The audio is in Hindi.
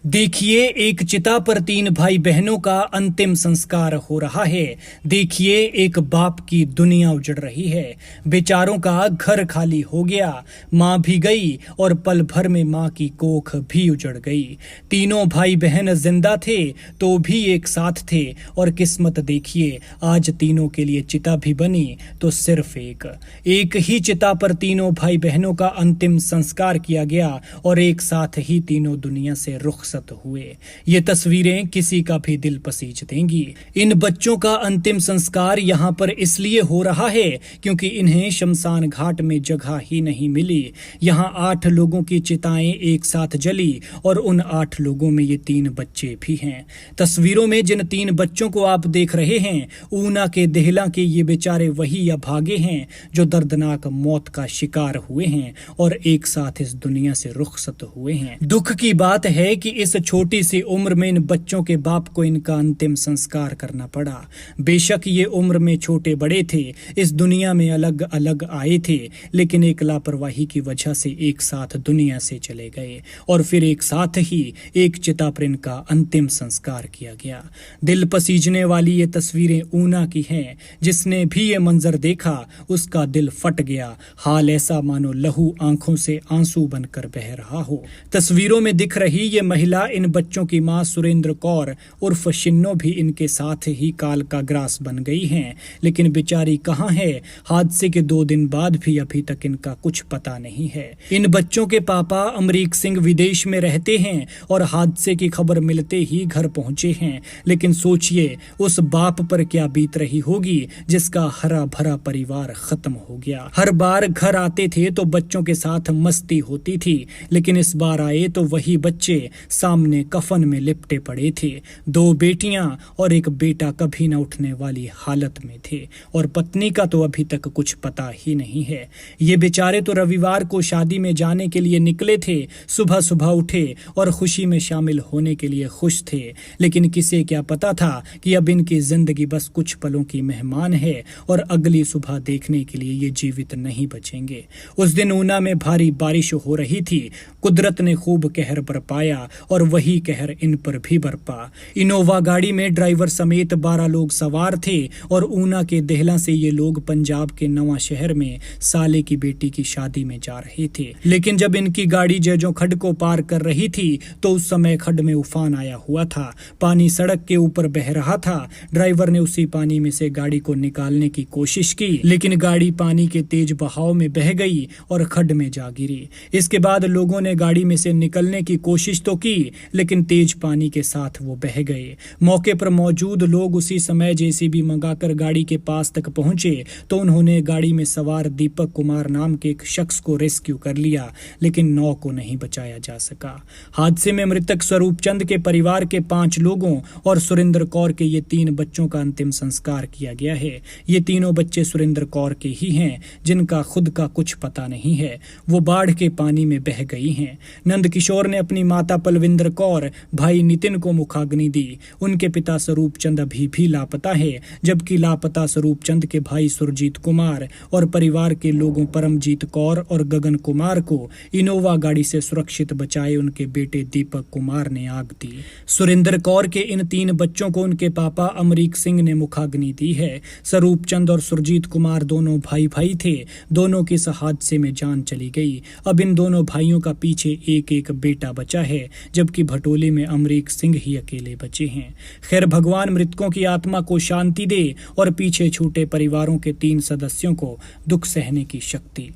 देखिए, एक चिता पर 3 भाई बहनों का अंतिम संस्कार हो रहा है। देखिए, एक बाप की दुनिया उजड़ रही है। बेचारों का घर खाली हो गया, माँ भी गई और पल भर में माँ की कोख भी उजड़ गई। तीनों भाई बहन जिंदा थे तो भी एक साथ थे, और किस्मत देखिए, आज तीनों के लिए चिता भी बनी तो सिर्फ एक ही चिता पर तीनों भाई बहनों का अंतिम संस्कार किया गया और एक साथ ही तीनों दुनिया से रुखसत हुए। ये तस्वीरें किसी का भी दिल पसीज देंगी। इन बच्चों का अंतिम संस्कार यहाँ पर इसलिए हो रहा है क्योंकि इन्हें शमशान घाट में जगह ही नहीं मिली। यहाँ 8 लोगों की चिताएं एक साथ जली और उन 8 लोगों में ये 3 बच्चे भी हैं। तस्वीरों में जिन 3 बच्चों को आप देख रहे हैं, ऊना के देहला के ये बेचारे वही अभागे हैं जो दर्दनाक मौत का शिकार हुए हैं और एक साथ इस दुनिया से रुखसत हुए हैं। दुख की बात है कि इस छोटी सी उम्र में इन बच्चों के बाप को इनका अंतिम संस्कार करना पड़ा। बेशक ये उम्र में छोटे बड़े थे, इस दुनिया में अलग अलग आए थे, लेकिन एक लापरवाही की वजह से एक साथ दुनिया से चले गए और फिर एक साथ ही एक चिता पर इनका अंतिम संस्कार किया गया। दिल पसीजने वाली ये तस्वीरें ऊना की हैं। जिसने भी ये मंजर देखा उसका दिल फट गया। हाल ऐसा मानो लहू आंखों से आंसू बनकर बह रहा हो। तस्वीरों में दिख रही ये महिला इन बच्चों की मां सुरेंद्र कौर उर्फ शिन्नो भी इनके साथ ही काल का ग्रास बन गई हैं, लेकिन बेचारी कहाँ है? हादसे के 2 दिन बाद भी अभी तक इनका कुछ पता नहीं है। इन बच्चों के पापा अमरीक सिंह विदेश में रहते हैं और हादसे की खबर मिलते ही घर पहुंचे हैं, लेकिन सोचिए उस बाप पर क्या बीत रही होगी जिसका हरा भरा परिवार खत्म हो गया। हर बार घर आते थे तो बच्चों के साथ मस्ती होती थी, लेकिन इस बार आए तो वही बच्चे सामने कफन में लिपटे पड़े थे। 2 बेटियां और एक बेटा कभी न उठने वाली हालत में थे और पत्नी का तो अभी तक कुछ पता ही नहीं है। ये बेचारे तो रविवार को शादी में जाने के लिए निकले थे, सुबह सुबह उठे और खुशी में शामिल होने के लिए खुश थे, लेकिन किसे क्या पता था कि अब इनकी जिंदगी बस कुछ पलों की मेहमान है और अगली सुबह देखने के लिए ये जीवित नहीं बचेंगे। उस दिन ऊना में भारी बारिश हो रही थी। कुदरत ने खूब कहर बरपाया और वही कहर इन पर भी बरपा। इनोवा गाड़ी में ड्राइवर समेत 12 लोग सवार थे और ऊना के देहला से ये लोग पंजाब के नवा शहर में साले की बेटी की शादी में जा रहे थे। लेकिन जब इनकी गाड़ी जैजों खड्ड को पार कर रही थी तो उस समय खड्ड में उफान आया हुआ था। पानी सड़क के ऊपर बह रहा था। ड्राइवर ने उसी पानी में से गाड़ी को निकालने की कोशिश की, लेकिन गाड़ी पानी के तेज बहाव में बह गई और खड्ड में जा गिरी। इसके बाद लोगों ने गाड़ी में से निकलने की कोशिश तो की, लेकिन तेज पानी के साथ वो बह गए। मौके पर मौजूद लोग उसी समय जेसीबी मंगाकर गाड़ी के पास तक पहुंचे तो उन्होंने गाड़ी में सवार दीपक कुमार नाम के एक शख्स को रेस्क्यू कर लिया, लेकिन 9 को नहीं बचाया जा सका। हादसे में मृतक स्वरूप चंद के परिवार के 5 लोगों और सुरेंद्र कौर के ये 3 बच्चों का अंतिम संस्कार किया गया है। ये तीनों बच्चे सुरेंद्र कौर के ही हैं, जिनका खुद का कुछ पता नहीं है। वो बाढ़ के पानी में बह गई हैं। नंद किशोर ने अपनी माता पलविंदर कौर, भाई नितिन को मुखाग्नि दी। उनके पिता स्वरूप चंद अभी भी लापता है, जबकि लापता स्वरूप चंद के भाई सुरजीत कुमार और परिवार के लोगों परमजीत कौर और गगन कुमार को इनोवा गाड़ी से सुरक्षित बचाए उनके बेटे दीपक कुमार ने आग दी। सुरेंद्र कौर के इन 3 बच्चों को उनके पापा अमरीक सिंह ने मुखाग्नि दी है। स्वरूप चंद और सुरजीत कुमार दोनों भाई थे। दोनों की इस हादसे में जान चली गई। अब इन दोनों भाइयों का पीछे एक बेटा बचा है, जबकि भटोली में अमरीक सिंह ही अकेले बचे हैं। खैर, भगवान मृतकों की आत्मा को शांति दे और पीछे छूटे परिवारों के 3 सदस्यों को दुख सहने की शक्ति